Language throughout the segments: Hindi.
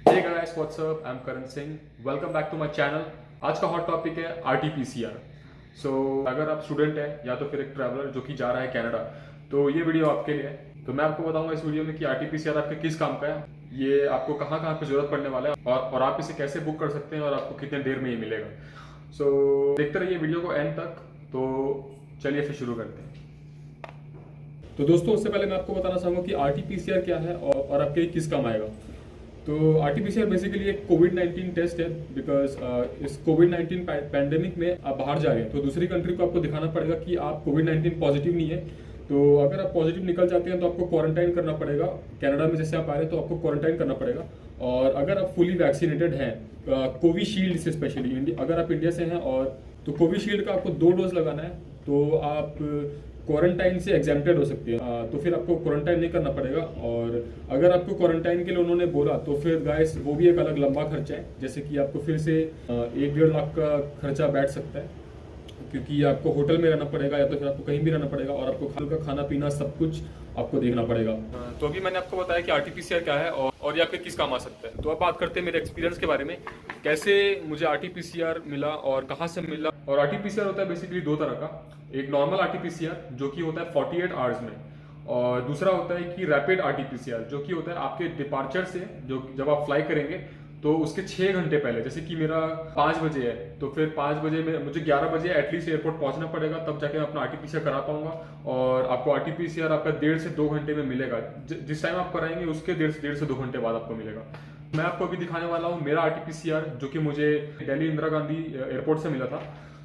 Hey guys what's up, I am Karan Singh. Welcome back to my channel. आज का हॉट टॉपिक है आरटीपीसीआर। सो अगर आप स्टूडेंट हैं या तो फिर एक ट्रैवलर जो कि जा रहा है कनाडा, तो ये वीडियो आपके लिए है। तो मैं आपको बताऊंगा इस वीडियो में कि आरटीपीसीआर आपके किस काम का है, ये आपको कहाँ कहाँ पे जरूरत पड़ने वाला है और आप इसे कैसे बुक कर सकते हैं और आपको कितने देर में ये मिलेगा। सो देखते रहिए वीडियो को एंड तक। तो चलिए फिर शुरू करते हैं। तो दोस्तों, उससे पहले मैं आपको बताना चाहूँगा कि आरटीपीसीआर क्या है और आपके लिए किस काम आएगा। तो आरटीपीसीआर बेसिकली एक कोविड-19 टेस्ट है। बिकॉज इस कोविड-19 पैंडेमिक में आप बाहर जा रहे हैं तो दूसरी कंट्री को आपको दिखाना पड़ेगा कि आप कोविड-19 पॉजिटिव नहीं है। तो अगर आप पॉजिटिव निकल जाते हैं तो आपको क्वारंटाइन करना पड़ेगा। कनाडा में जैसे आप आ रहे हैं तो आपको क्वारंटाइन करना पड़ेगा। और अगर आप फुली वैक्सीनेटेड हैं, कोविशील्ड से स्पेशली अगर आप इंडिया से हैं, और तो कोविशील्ड का आपको 2 डोज लगाना है, तो आप क्वारंटाइन से एग्जेम्प्टेड हो सकते हैं। तो फिर आपको क्वारंटाइन नहीं करना पड़ेगा। और अगर आपको क्वारंटाइन के लिए उन्होंने बोला तो फिर गाइस वो भी एक अलग लंबा खर्चा है, जैसे कि आपको फिर से 1-1.5 लाख का खर्चा बैठ सकता है, क्योंकि आपको होटल में रहना पड़ेगा या तो फिर आपको कहीं भी रहना पड़ेगा और आपको खाना पीना सब कुछ आपको देखना पड़ेगा। तो अभी मैंने आपको बताया कि आरटीपीसीआर क्या है और ये आपके किस काम आ सकता है। तो अब बात करते हैं मेरे एक्सपीरियंस के बारे में, कैसे मुझे आरटीपीसीआर मिला और कहाँ से मिला। और आरटीपीसीआर होता है बेसिकली 2 तरह का। एक नॉर्मल आरटीपीसीआर जो कि होता है 48 आवर्स में, और दूसरा होता है कि रैपिड आरटीपीसीआर जो कि होता है आपके डिपार्चर से, जो जब आप फ्लाई करेंगे तो उसके 6 घंटे पहले। जैसे कि मेरा 5 बजे है तो फिर 5 बजे में मुझे 11 बजे एटलीस्ट एयरपोर्ट पहुंचना पड़ेगा, तब जाके मैं अपना आरटीपीसीआर करा पाऊंगा। और आपको आरटीपीसीआर आपका 1.5 से 2 घंटे में मिलेगा। जिस टाइम आप कराएंगे उसके 1.5 से 2 घंटे बाद आपको मिलेगा। मैं आपको अभी दिखाने वाला हूँ मेरा आरटीपीसीआर, जो कि मुझे दिल्ली इंदिरा गांधी एयरपोर्ट से मिला था।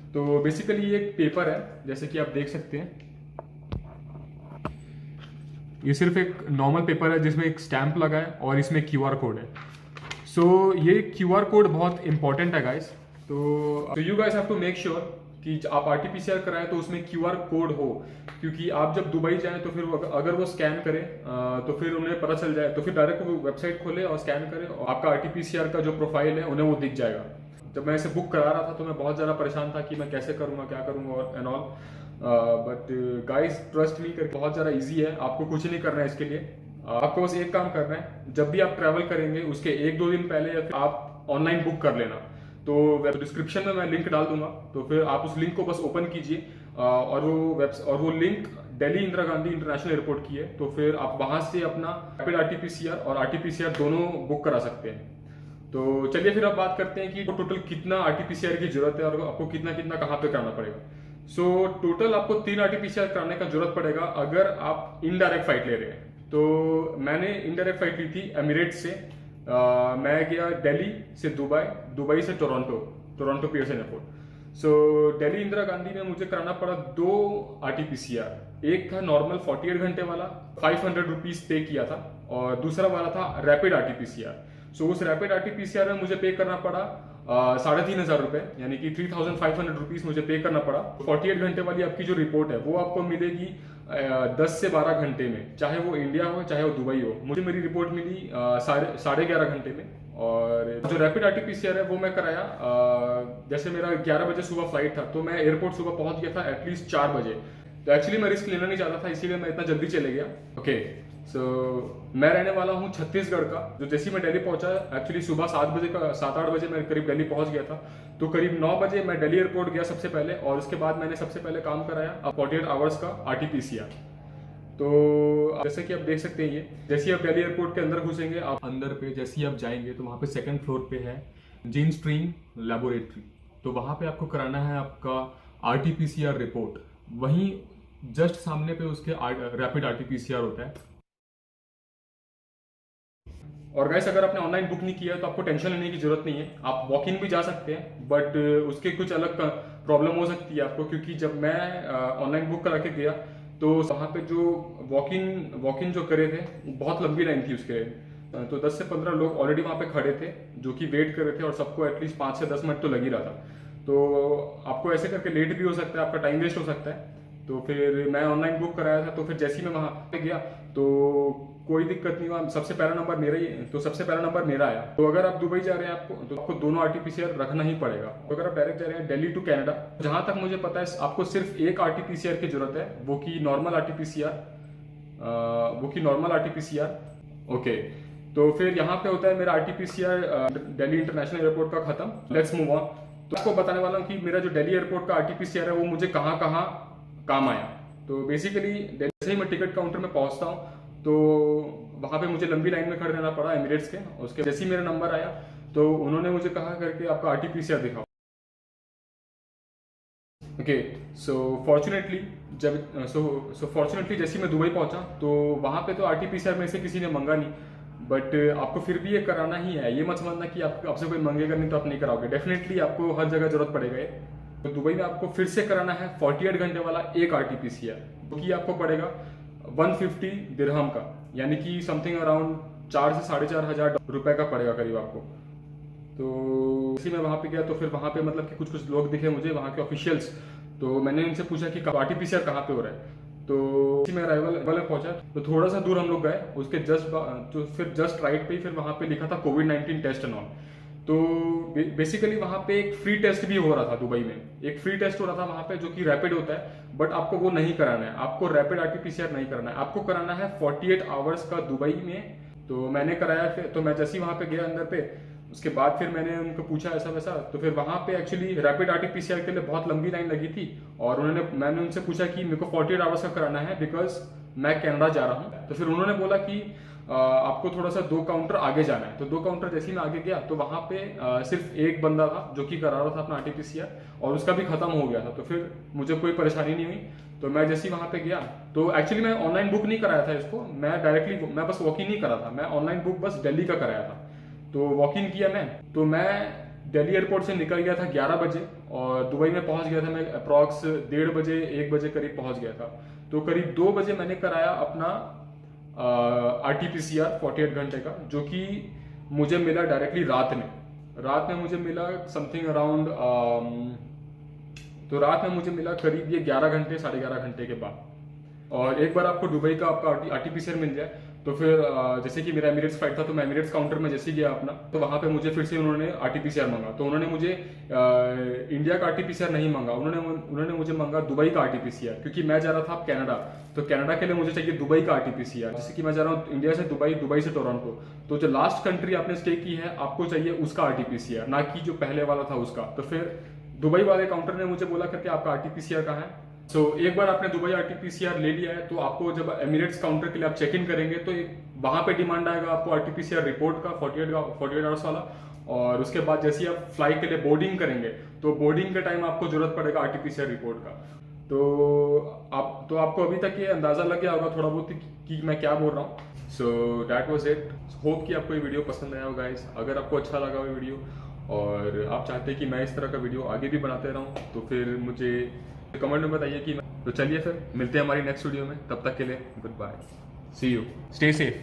तो बेसिकली ये एक पेपर है, जैसे कि आप देख सकते हैं। ये सिर्फ एक नॉर्मल पेपर है जिसमें एक स्टैंप लगा है और इसमें क्यूआर कोड है। सो ये क्यूआर कोड बहुत इंपॉर्टेंट है गाइस। तो you guys have to make sure कि आप आरटीपीसीआर कराएं तो उसमें क्यूआर कोड हो, क्योंकि आप जब दुबई जाएं तो फिर अगर वो स्कैन करें तो फिर उन्हें पता चल जाए, तो फिर डायरेक्ट वो वेबसाइट खोले और स्कैन करें और आपका आरटीपीसीआर का जो प्रोफाइल है उन्हें वो दिख जाएगा। जब मैं इसे बुक करा रहा था तो मैं बहुत ज़्यादा परेशान था कि मैं कैसे करूँगा, क्या करूँगा और and all. But guys trust me, करके बहुत ज़्यादा ईजी है। आपको कुछ नहीं करना है इसके लिए। आपको बस एक काम करना है, जब भी आप ट्रैवल करेंगे उसके 1-2 दिन पहले या फिर आप ऑनलाइन बुक कर लेना। तो डिस्क्रिप्शन में मैं लिंक डाल दूंगा, तो फिर आप उस लिंक को बस ओपन कीजिए और वो link Delhi Indira Gandhi international airport की है। तो फिर आप वहां से अपना रैपिड आरटीपीसीआर और आरटीपीसीआर दोनों बुक करा सकते हैं। तो चलिए फिर अब बात करते हैं कि टोटल कितना आरटीपीसीआर की जरूरत है और आपको कितना कितना कहाँ पे करना पड़ेगा। सो टोटल आपको 3 आरटीपीसीआर कराने का जरूरत पड़ेगा अगर आप इनडायरेक्ट फ्लाइट ले रहे हैं। तो मैंने इनडायरेक्ट फ्लाइट ली थी एमिरेट्स से। मैं गया दिल्ली से दुबई, दुबई से टोरंटो पियर्सन एयरपोर्ट। सो दिल्ली इंदिरा गांधी में मुझे कराना पड़ा 2 आरटीपीसीआर। एक था नॉर्मल 48 घंटे वाला, 500 रुपीज पे किया था, और दूसरा वाला था रैपिड आरटीपीसीआर। सो उस रैपिड आरटीपीसीआर में मुझे पे करना पड़ा 3,500 रुपए, यानी कि 3,500 रुपीज मुझे पे करना पड़ा। 48 घंटे वाली आपकी जो रिपोर्ट है वो आपको मिलेगी 10 से 12 घंटे में, चाहे वो इंडिया हो चाहे वो दुबई हो। मुझे मेरी रिपोर्ट मिली 11:30 घंटे में। और जो रैपिड आरटीपीसीआर है वो मैं कराया जैसे मेरा 11 बजे सुबह फ्लाइट था, तो मैं एयरपोर्ट सुबह पहुंच गया था एटलीस्ट 4 बजे। तो एक्चुअली मैं रिस्क लेना नहीं चाहता था, इसीलिए मैं इतना जल्दी चले गया। ओके, सो मैं रहने वाला हूँ छत्तीसगढ़ का। जो जैसे मैं दिल्ली पहुंचा, एक्चुअली सुबह 7-8 बजे मैं करीब दिल्ली पहुंच गया था। तो करीब 9 बजे मैं दिल्ली एयरपोर्ट गया सबसे पहले, और उसके बाद मैंने सबसे पहले काम कराया 48 आवर्स का आरटीपीसीआर। तो जैसे कि आप देख सकते हैं, ये जैसे आप दिल्ली एयरपोर्ट के अंदर घुसेंगे, आप अंदर पे जैसे ही आप जाएंगे तो वहाँ पे 2nd फ्लोर पे है जीन स्ट्रीम लेबोरेटरी। तो वहाँ पे आपको कराना है आपका आरटीपीसीआर रिपोर्ट। वहीं जस्ट सामने पे उसके रैपिड आरटीपीसीआर होता है। और गाइस, अगर आपने ऑनलाइन बुक नहीं किया है तो आपको टेंशन लेने की जरूरत नहीं है। आप वॉक इन भी जा सकते हैं, बट उसके कुछ अलग प्रॉब्लम हो सकती है आपको, क्योंकि जब मैं ऑनलाइन बुक करा के गया तो वहाँ पे जो वॉक इन जो करे थे बहुत लंबी लाइन थी उसके। तो 10 से 15 लोग ऑलरेडी वहाँ पे खड़े थे जो कि वेट कर रहे थे, और सबको एटलीस्ट 5 से 10 मिनट तो लग ही रहा था। तो आपको ऐसे करके लेट भी हो सकता है, आपका टाइम वेस्ट हो सकता है। तो फिर मैं ऑनलाइन बुक कराया था, तो फिर जैसे ही मैं वहाँ पे गया तो कोई दिक्कत नहीं हुआ। सबसे पहला नंबर मेरा ही है, तो सबसे पहला नंबर मेरा आया। तो अगर आप दुबई जा रहे हैं आपको दोनों आरटीपीसीआर रखना ही पड़ेगा। तो अगर आप डायरेक्ट जा रहे हैं दिल्ली टू कनाडा, जहां तक मुझे पता है आपको सिर्फ एक आरटीपीसीआर की जरूरत है, वो की नॉर्मल आरटीपीसीआर। ओके, तो फिर यहाँ पे होता है मेरा RT-PCR दिल्ली इंटरनेशनल एयरपोर्ट का खत्म। Let's move on. तो आपको बताने वाला हूँ कि मेरा जो दिल्ली एयरपोर्ट का RT-PCR है वो मुझे कहाँ कहाँ काम आया। तो बेसिकली जैसे ही मैं टिकट काउंटर में पहुँचता हूँ तो वहाँ पे मुझे लंबी लाइन में खड़े रहना पड़ा एमिरेट्स के। उसके जैसे ही मेरा नंबर आया तो उन्होंने मुझे कहा करके आपका RT-PCR दिखाओ। ओके, सो फॉर्चुनेटली जैसे मैं दुबई पहुंचा तो वहाँ पे तो RT-PCR में से किसी ने मंगा नहीं, बट आपको फिर भी ये कराना ही है। ये मत समझना कि आपसे कोई मंगेगा नहीं तो आप नहीं कराओगे, डेफिनेटली आपको हर जगह जरूरत पड़ेगा ये। तो दुबई में आपको फिर से कराना है 48 घंटे वाला एक RT-PCR, जो कि आपको पड़ेगा 150 दिरहम का, यानी कि समथिंग अराउंड 4 से 4,500 रुपए का पड़ेगा करीब आपको। तो इसी में वहाँ पे गया तो फिर वहाँ पे मतलब कि कुछ कुछ लोग दिखे मुझे वहाँ के ऑफिशियल्स। तो मैंने इनसे पूछा कि RT-PCR कहाँ पे हो रहा है। तो इसी में अराइवल में पहुंचा तो थोड़ा सा दूर हम लोग गए, उसके तो फिर जस्ट राइट पे ही फिर वहाँ पे लिखा था कोविड-19 टेस्ट एंड ऑल। तो बेसिकली वहाँ पे एक फ्री टेस्ट भी हो रहा था दुबई में, एक फ्री टेस्ट हो रहा था वहाँ पे जो कि रैपिड होता है, बट आपको वो नहीं कराना है। आपको रैपिड RT-PCR नहीं कराना है, आपको कराना है 48 आवर्स का दुबई में। तो मैंने कराया, फिर तो मैं जैसे ही वहाँ पे गया अंदर पे, उसके बाद फिर मैंने उनको पूछा ऐसा वैसा। तो फिर वहाँ पे एक्चुअली रैपिड RT-PCR के लिए बहुत लंबी लाइन लगी थी और मैंने उनसे पूछा कि मेरे को 48 आवर्स का कराना है बिकॉज मैं कनाडा जा रहा हूँ। तो फिर उन्होंने बोला कि आपको थोड़ा सा 2 काउंटर आगे जाना है। तो 2 काउंटर जैसे ही मैं आगे गया तो वहाँ पे सिर्फ एक बंदा था जो कि करा रहा था अपना RT-PCR और उसका भी खत्म हो गया था। तो फिर मुझे कोई परेशानी नहीं हुई। तो मैं जैसे ही वहाँ पे गया तो एक्चुअली मैं ऑनलाइन बुक नहीं कराया था इसको, मैं बस वॉक इन नहीं करा था, मैं ऑनलाइन बुक बस दिल्ली का कराया था। तो वॉक इन किया मैं, तो मैं दिल्ली एयरपोर्ट से निकल गया था 11 बजे और दुबई में पहुंच गया था मैं अप्रॉक्स 1:30 बजे 1 बजे करीब पहुंच गया था। तो करीब 2 बजे मैंने कराया अपना RT-PCR 48 घंटे का, जो कि मुझे मिला डायरेक्टली रात में मुझे मिला समथिंग अराउंड तो रात में मुझे मिला करीब ये 11 घंटे 11:30 घंटे के बाद। और एक बार आपको दुबई का आपका RT-PCR मिल जाए तो फिर जैसे कि मेरा एमिरेट्स फ्लाइट था तो मैं एमिरेट्स काउंटर में जैसे ही गया अपना, तो वहाँ पे मुझे फिर से उन्होंने RT-PCR मांगा। तो उन्होंने मुझे इंडिया का RT-PCR नहीं मांगा, उन्होंने मुझे मांगा दुबई का RT-PCR, क्योंकि मैं जा रहा था कनाडा। तो कनाडा के लिए मुझे चाहिए दुबई का RT-PCR। जैसे कि मैं जा रहा हूँ इंडिया से दुबई, दुबई से टोरंटो, तो जो लास्ट कंट्री आपने स्टे की है आपको चाहिए उसका RT-PCR, ना कि जो पहले वाला था उसका। तो फिर दुबई वाले काउंटर ने मुझे बोला करके आपका RT-PCR कहाँ है। सो एक बार आपने दुबई RT-PCR ले लिया है तो आपको जब एमिरेट्स काउंटर के लिए आप चेक इन करेंगे तो वहां पे डिमांड आएगा आपको RT-PCR रिपोर्ट का 48 आवर्स वाला। और उसके बाद जैसे ही आप फ्लाइट के लिए बोर्डिंग करेंगे तो बोर्डिंग के टाइम आपको जरूरत पड़ेगा RT-PCR रिपोर्ट का। तो आपको अभी तक ये अंदाजा लग गया होगा थोड़ा बहुत कि मैं क्या बोल रहा हूँ। So that was it. Hope कि आपको ये वीडियो पसंद आया हो गाइस। अगर आपको अच्छा लगा वो वीडियो और आप चाहते हैं कि मैं इस तरह का वीडियो आगे भी बनाते रहूँ तो फिर मुझे कमेंट में बताइए कि तो चलिए फिर मिलते हैं हमारी नेक्स्ट वीडियो में। तब तक के लिए good bye, see you, stay safe.